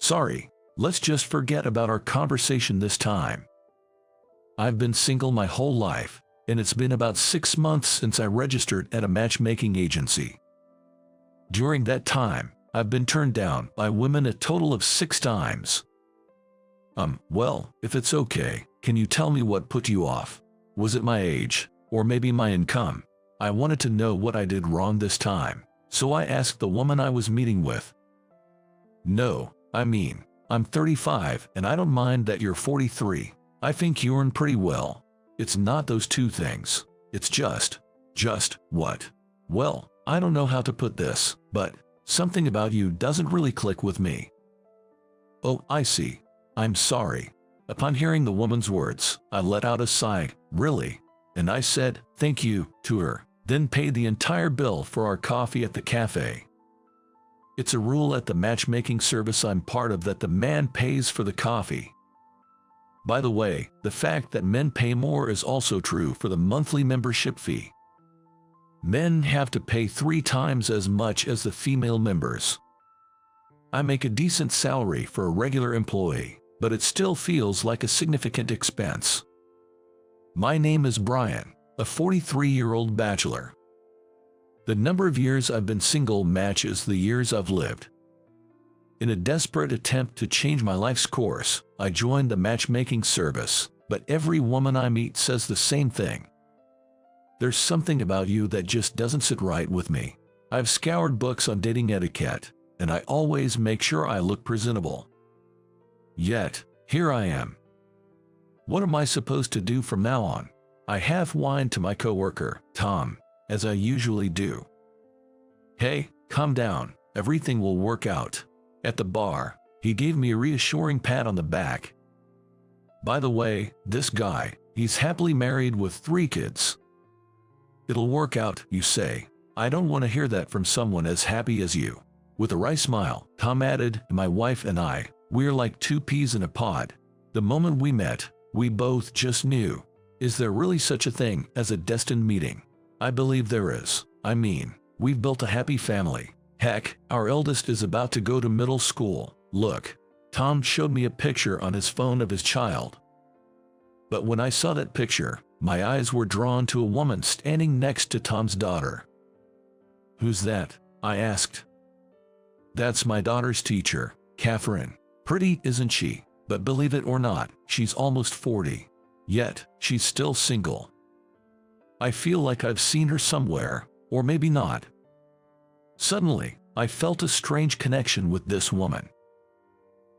Sorry, let's just forget about our conversation this time. I've been single my whole life, and it's been about 6 months since I registered at a matchmaking agency. During that time, I've been turned down by women a total of 6 times. Well, if it's okay, can you tell me what put you off? Was it my age, or maybe my income? I wanted to know what I did wrong this time, so I asked the woman I was meeting with. No, I mean, I'm 35 and I don't mind that you're 43. I think you earn pretty well. It's not those two things. It's just what? Well, I don't know how to put this, but something about you doesn't really click with me. Oh, I see. I'm sorry. Upon hearing the woman's words, I let out a sigh. Really? And I said, thank you, to her, then paid the entire bill for our coffee at the cafe. It's a rule at the matchmaking service I'm part of that the man pays for the coffee. By the way, the fact that men pay more is also true for the monthly membership fee. Men have to pay 3 times as much as the female members. I make a decent salary for a regular employee, but it still feels like a significant expense. My name is Brian, a 43-year-old bachelor. The number of years I've been single matches the years I've lived. In a desperate attempt to change my life's course, I joined the matchmaking service, but every woman I meet says the same thing. There's something about you that just doesn't sit right with me. I've scoured books on dating etiquette, and I always make sure I look presentable. Yet, here I am. What am I supposed to do from now on? I half whined to my coworker, Tom, as I usually do. Hey, calm down, everything will work out. At the bar, he gave me a reassuring pat on the back. By the way, this guy, he's happily married with 3 kids. It'll work out, you say. I don't want to hear that from someone as happy as you. With a wry smile, Tom added, my wife and I, we're like 2 peas in a pod. The moment we met, we both just knew. Is there really such a thing as a destined meeting? I believe there is. I mean, we've built a happy family. Heck, our eldest is about to go to middle school. Look, Tom showed me a picture on his phone of his child. But when I saw that picture, my eyes were drawn to a woman standing next to Tom's daughter. Who's that? I asked. That's my daughter's teacher, Catherine. Pretty, isn't she? But believe it or not, she's almost 40. Yet, she's still single. I feel like I've seen her somewhere, or maybe not. Suddenly, I felt a strange connection with this woman.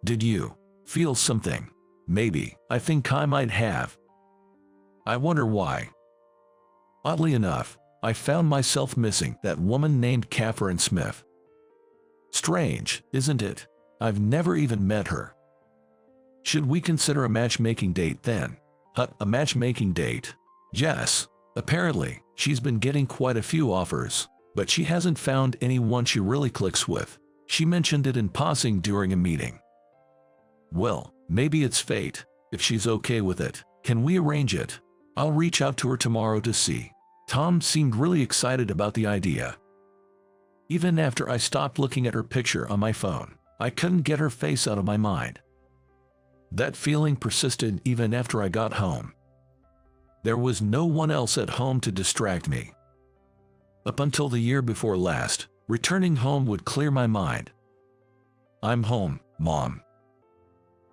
Did you feel something? Maybe. I think I might have. I wonder why. Oddly enough, I found myself missing that woman named Catherine Smith. Strange, isn't it? I've never even met her. Should we consider a matchmaking date then? A matchmaking date? Yes. Apparently, she's been getting quite a few offers, but she hasn't found anyone she really clicks with. She mentioned it in passing during a meeting. Well, maybe it's fate. If she's okay with it, can we arrange it? I'll reach out to her tomorrow to see. Tom seemed really excited about the idea. Even after I stopped looking at her picture on my phone, I couldn't get her face out of my mind. That feeling persisted even after I got home. There was no one else at home to distract me. Up until the year before last, returning home would clear my mind. I'm home, Mom.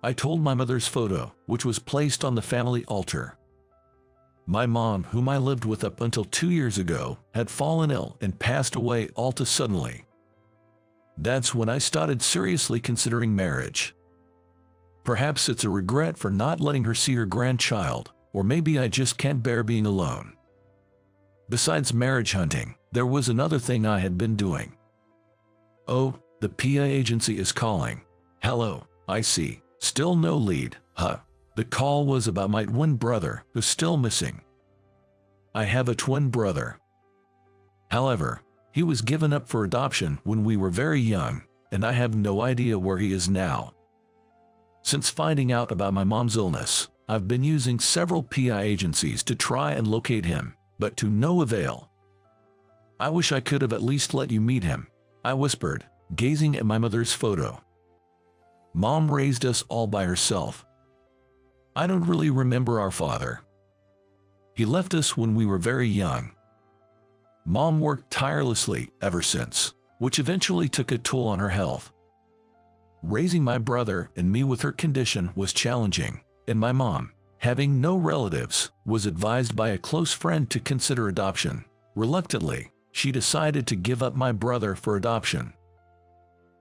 I told my mother's photo, which was placed on the family altar. My mom, whom I lived with up until 2 years ago, had fallen ill and passed away all too suddenly. That's when I started seriously considering marriage. Perhaps it's a regret for not letting her see her grandchild, or maybe I just can't bear being alone. Besides marriage hunting, there was another thing I had been doing. Oh, the PA agency is calling. Hello, I see. Still no lead, huh? The call was about my twin brother, who's still missing. I have a twin brother. However, he was given up for adoption when we were very young, and I have no idea where he is now. Since finding out about my mom's illness, I've been using several PI agencies to try and locate him, but to no avail. I wish I could have at least let you meet him, I whispered, gazing at my mother's photo. Mom raised us all by herself. I don't really remember our father. He left us when we were very young. Mom worked tirelessly ever since, which eventually took a toll on her health. Raising my brother and me with her condition was challenging, and my mom, having no relatives, was advised by a close friend to consider adoption. Reluctantly, she decided to give up my brother for adoption.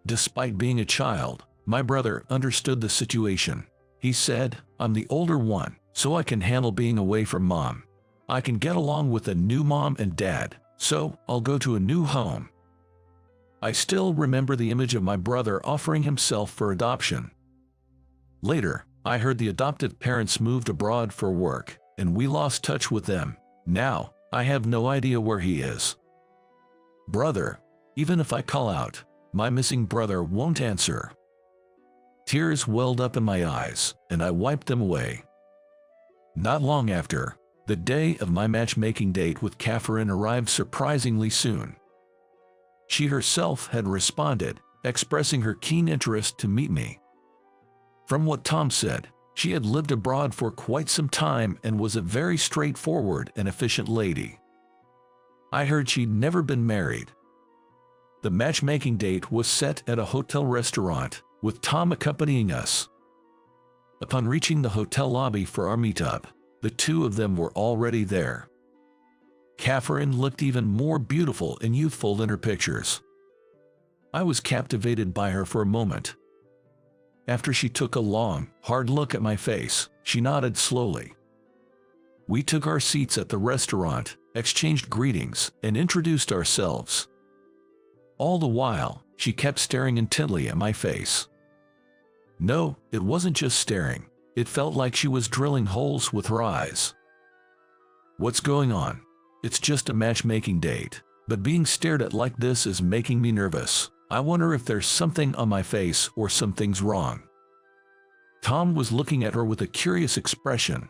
Despite being a child, my brother understood the situation. He said, "I'm the older one, so I can handle being away from Mom. I can get along with a new mom and dad, so I'll go to a new home." I still remember the image of my brother offering himself for adoption. Later, I heard the adoptive parents moved abroad for work, and we lost touch with them. Now, I have no idea where he is. Brother, even if I call out, my missing brother won't answer. Tears welled up in my eyes, and I wiped them away. Not long after, the day of my matchmaking date with Catherine arrived surprisingly soon. She herself had responded, expressing her keen interest to meet me. From what Tom said, she had lived abroad for quite some time and was a very straightforward and efficient lady. I heard she'd never been married. The matchmaking date was set at a hotel restaurant, with Tom accompanying us. Upon reaching the hotel lobby for our meetup, the two of them were already there. Catherine looked even more beautiful and youthful than her pictures. I was captivated by her for a moment. After she took a long, hard look at my face, she nodded slowly. We took our seats at the restaurant, exchanged greetings, and introduced ourselves. All the while, she kept staring intently at my face. No, it wasn't just staring. It felt like she was drilling holes with her eyes. "What's going on? It's just a matchmaking date, but being stared at like this is making me nervous. I wonder if there's something on my face or something's wrong." Tom was looking at her with a curious expression.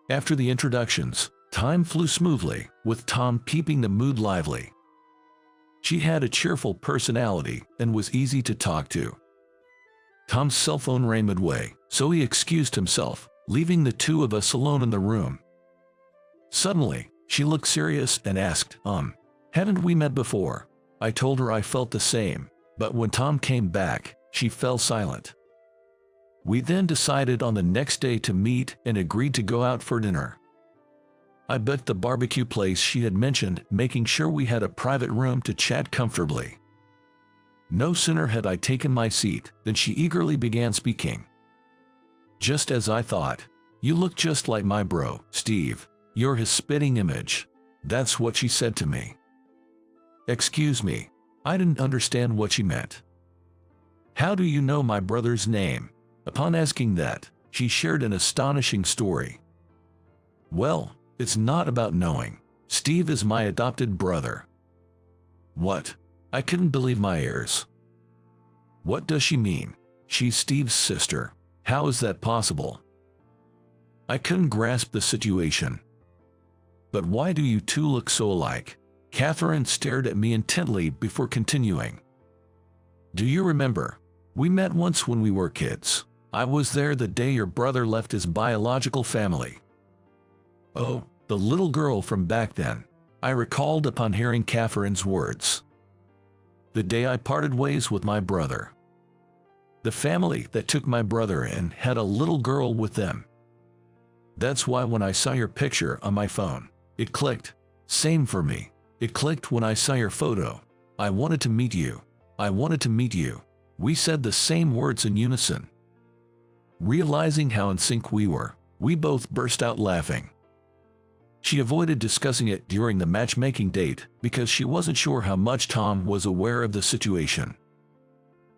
After the introductions, time flew smoothly, with Tom keeping the mood lively. She had a cheerful personality and was easy to talk to. Tom's cell phone rang midway, so he excused himself, leaving the two of us alone in the room. Suddenly, she looked serious and asked, "Haven't we met before?" I told her I felt the same, but when Tom came back, she fell silent. We then decided on the next day to meet and agreed to go out for dinner. I booked the barbecue place she had mentioned, making sure we had a private room to chat comfortably. No sooner had I taken my seat than she eagerly began speaking. "Just as I thought. You look just like my bro, Steve. You're his spitting image." That's what she said to me. Excuse me, I didn't understand what she meant. "How do you know my brother's name?" Upon asking that, she shared an astonishing story. "Well, it's not about knowing. Steve is my adopted brother." What? I couldn't believe my ears. What does she mean? She's Steve's sister. How is that possible? I couldn't grasp the situation. "But why do you two look so alike?" Catherine stared at me intently before continuing. "Do you remember? We met once when we were kids. I was there the day your brother left his biological family." "Oh, the little girl from back then," I recalled upon hearing Catherine's words. "The day I parted ways with my brother. The family that took my brother in had a little girl with them. That's why when I saw your picture on my phone, it clicked. Same for me. It clicked when I saw your photo. I wanted to meet you. I wanted to meet you." We said the same words in unison. Realizing how in sync we were, we both burst out laughing. She avoided discussing it during the matchmaking date because she wasn't sure how much Tom was aware of the situation.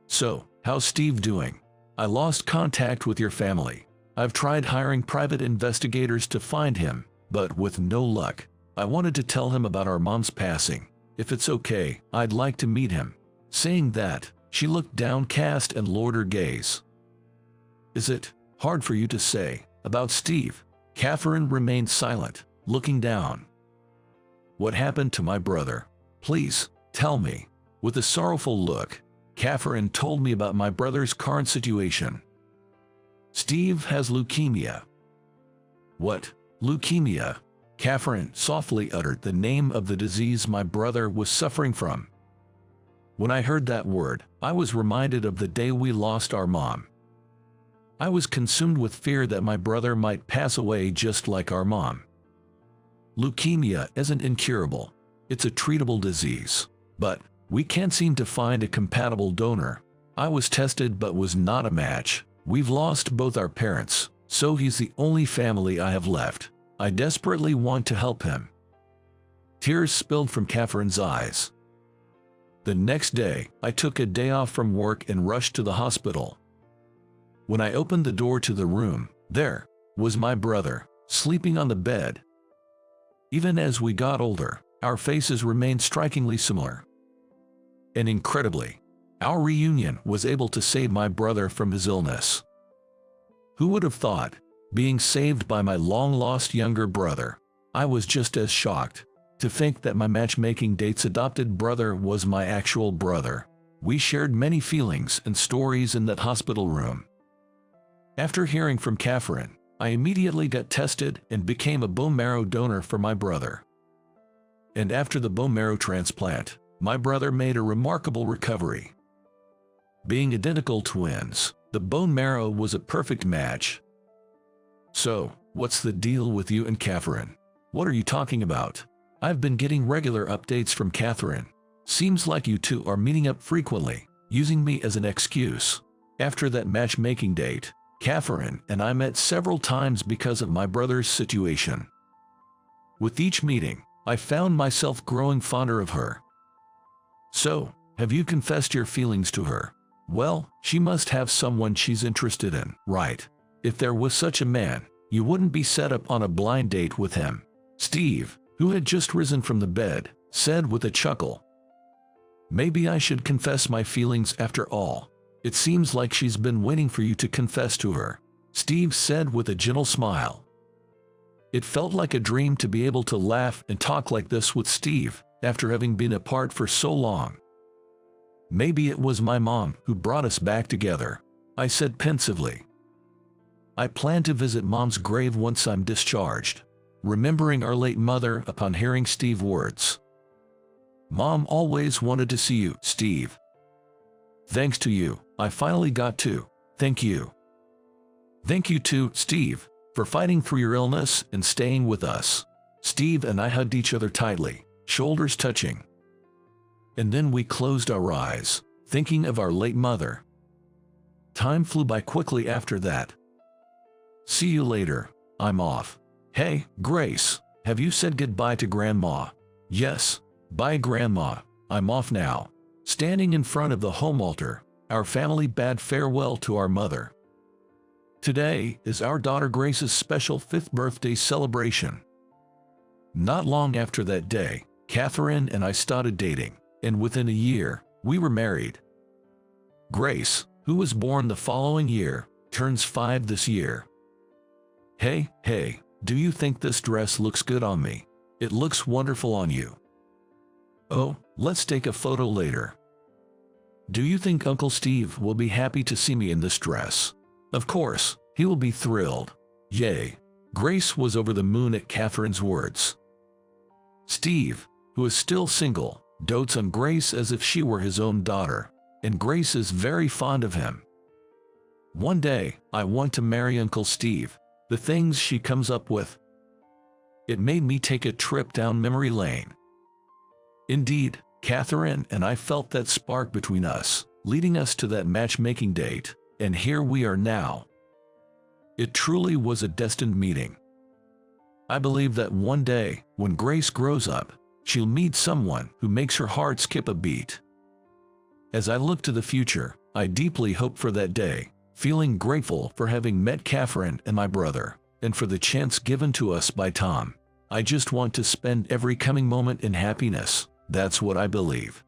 "So, how's Steve doing? I lost contact with your family. I've tried hiring private investigators to find him, but with no luck. I wanted to tell him about our mom's passing. If it's okay, I'd like to meet him." Saying that, she looked downcast and lowered her gaze. "Is it hard for you to say about Steve?" Catherine remained silent, looking down. "What happened to my brother? Please, tell me." With a sorrowful look, Catherine told me about my brother's current situation. Steve has leukemia. What? Leukemia? Catherine softly uttered the name of the disease my brother was suffering from. When I heard that word, I was reminded of the day we lost our mom. I was consumed with fear that my brother might pass away just like our mom. Leukemia isn't incurable. It's a treatable disease. But we can't seem to find a compatible donor. I was tested but was not a match. We've lost both our parents, so he's the only family I have left. I desperately want to help him. Tears spilled from Catherine's eyes. The next day, I took a day off from work and rushed to the hospital. When I opened the door to the room, there was my brother, sleeping on the bed. Even as we got older, our faces remained strikingly similar. And incredibly, our reunion was able to save my brother from his illness. Who would have thought, being saved by my long-lost younger brother? I was just as shocked to think that my matchmaking date's adopted brother was my actual brother. We shared many feelings and stories in that hospital room. After hearing from Catherine, I immediately got tested and became a bone marrow donor for my brother. And after the bone marrow transplant, my brother made a remarkable recovery. Being identical twins, the bone marrow was a perfect match. So, what's the deal with you and Catherine? What are you talking about? I've been getting regular updates from Catherine. Seems like you two are meeting up frequently, using me as an excuse. After that matchmaking date, Catherine and I met several times because of my brother's situation. With each meeting, I found myself growing fonder of her. So, have you confessed your feelings to her? Well, she must have someone she's interested in, right? If there was such a man, you wouldn't be set up on a blind date with him. Steve, who had just risen from the bed, said with a chuckle. Maybe I should confess my feelings after all. It seems like she's been waiting for you to confess to her, Steve said with a gentle smile. It felt like a dream to be able to laugh and talk like this with Steve after having been apart for so long. Maybe it was my mom who brought us back together, I said pensively. I plan to visit Mom's grave once I'm discharged, remembering our late mother upon hearing Steve's words. Mom always wanted to see you, Steve. Thanks to you, I finally got to. Thank you. Thank you too, Steve, for fighting through your illness and staying with us. Steve and I hugged each other tightly, shoulders touching. And then we closed our eyes, thinking of our late mother. Time flew by quickly after that. See you later, I'm off. Hey, Grace, have you said goodbye to Grandma? Yes, bye Grandma, I'm off now. Standing in front of the home altar, our family bade farewell to our mother. Today is our daughter Grace's special 5th birthday celebration. Not long after that day, Catherine and I started dating, and within a year, we were married. Grace, who was born the following year, turns 5 this year. Hey, do you think this dress looks good on me? It looks wonderful on you. Oh, let's take a photo later. Do you think Uncle Steve will be happy to see me in this dress? Of course, he will be thrilled. Yay. Grace was over the moon at Catherine's words. Steve, who is still single, dotes on Grace as if she were his own daughter, and Grace is very fond of him. One day, I want to marry Uncle Steve. The things she comes up with. It made me take a trip down memory lane. Indeed, Catherine and I felt that spark between us, leading us to that matchmaking date, and here we are now. It truly was a destined meeting. I believe that one day, when Grace grows up, she'll meet someone who makes her heart skip a beat. As I look to the future, I deeply hope for that day, feeling grateful for having met Catherine and my brother, and for the chance given to us by Tom. I just want to spend every coming moment in happiness. That's what I believe.